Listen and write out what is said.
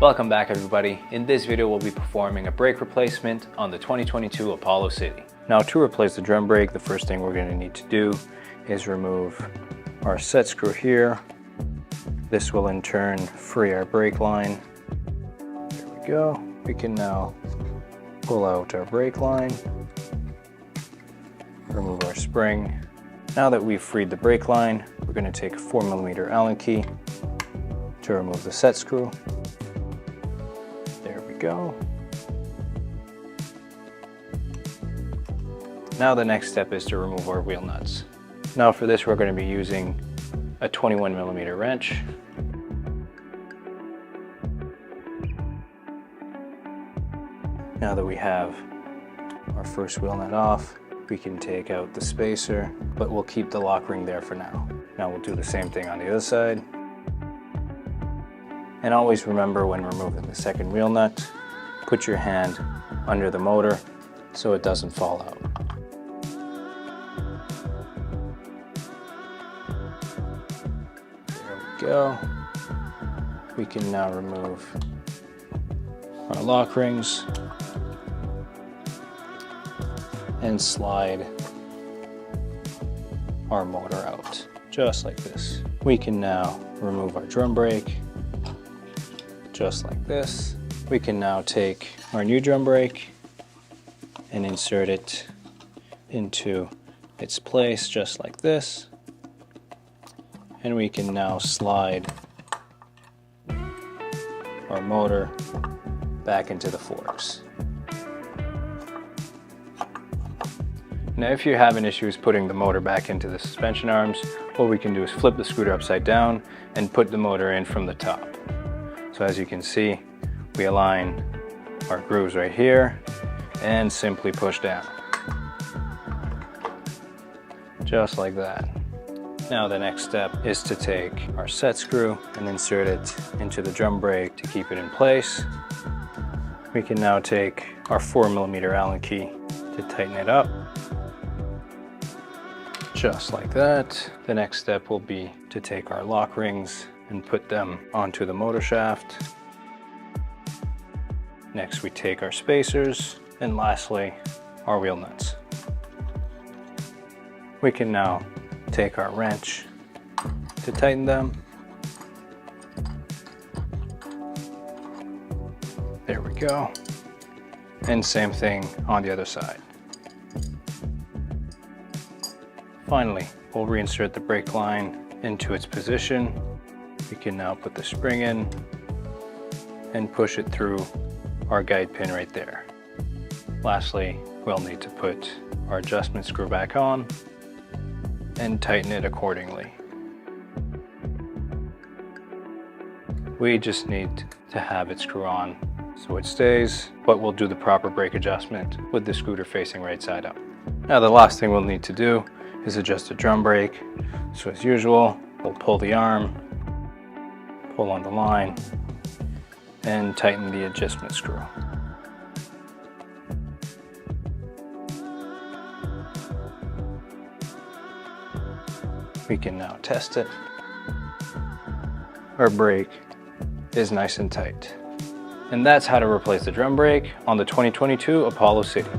Welcome back everybody. In this video we'll be performing a brake replacement on the 2022 Apollo City. Now to replace the drum brake, the first thing we're going to need to do is remove our set screw here. This will in turn free our brake line. There we go. We can now pull out our brake line, remove our spring. Now that we've freed the brake line, we're going to take a 4mm Allen key to remove the set screw. There we go. Now the next step is to remove our wheel nuts. Now for this we're going to be using a 21mm wrench. Now that we have our first wheel nut off, we can take out the spacer, but we'll keep the lock ring there for now. Now we'll do the same thing on the other side. And always remember when removing the second wheel nut, put your hand under the motor so it doesn't fall out. There we go. We can now remove our lock rings and slide our motor out, just like this. We can now remove our drum brake, just like this. We can now take our new drum brake and insert it into its place, just like this. And we can now slide our motor back into the forks. Now if you're having issues putting the motor back into the suspension arms, what we can do is flip the scooter upside down and put the motor in from the top. So as you can see, we align our grooves right here and simply push down. Just like that. Now the next step is to take our set screw and insert it into the drum brake to keep it in place. We can now take our 4mm Allen key to tighten it up. Just like that. The next step will be to take our lock rings and put them onto the motor shaft. Next we take our spacers, and lastly our wheel nuts. We can now take our wrench to tighten them. There we go. And same thing on the other side. Finally, we'll reinsert the brake line into its position. We can now put the spring in and push it through our guide pin right there. Lastly, we'll need to put our adjustment screw back on and tighten it accordingly. We just need to have it screw on so it stays, but we'll do the proper brake adjustment with the scooter facing right side up. Now the last thing we'll need to do is adjust the drum brake. So as usual, we'll pull the arm, pull on the line, and tighten the adjustment screw. We can now test it. Our brake is nice and tight. And that's how to replace the drum brake on the 2022 Apollo City.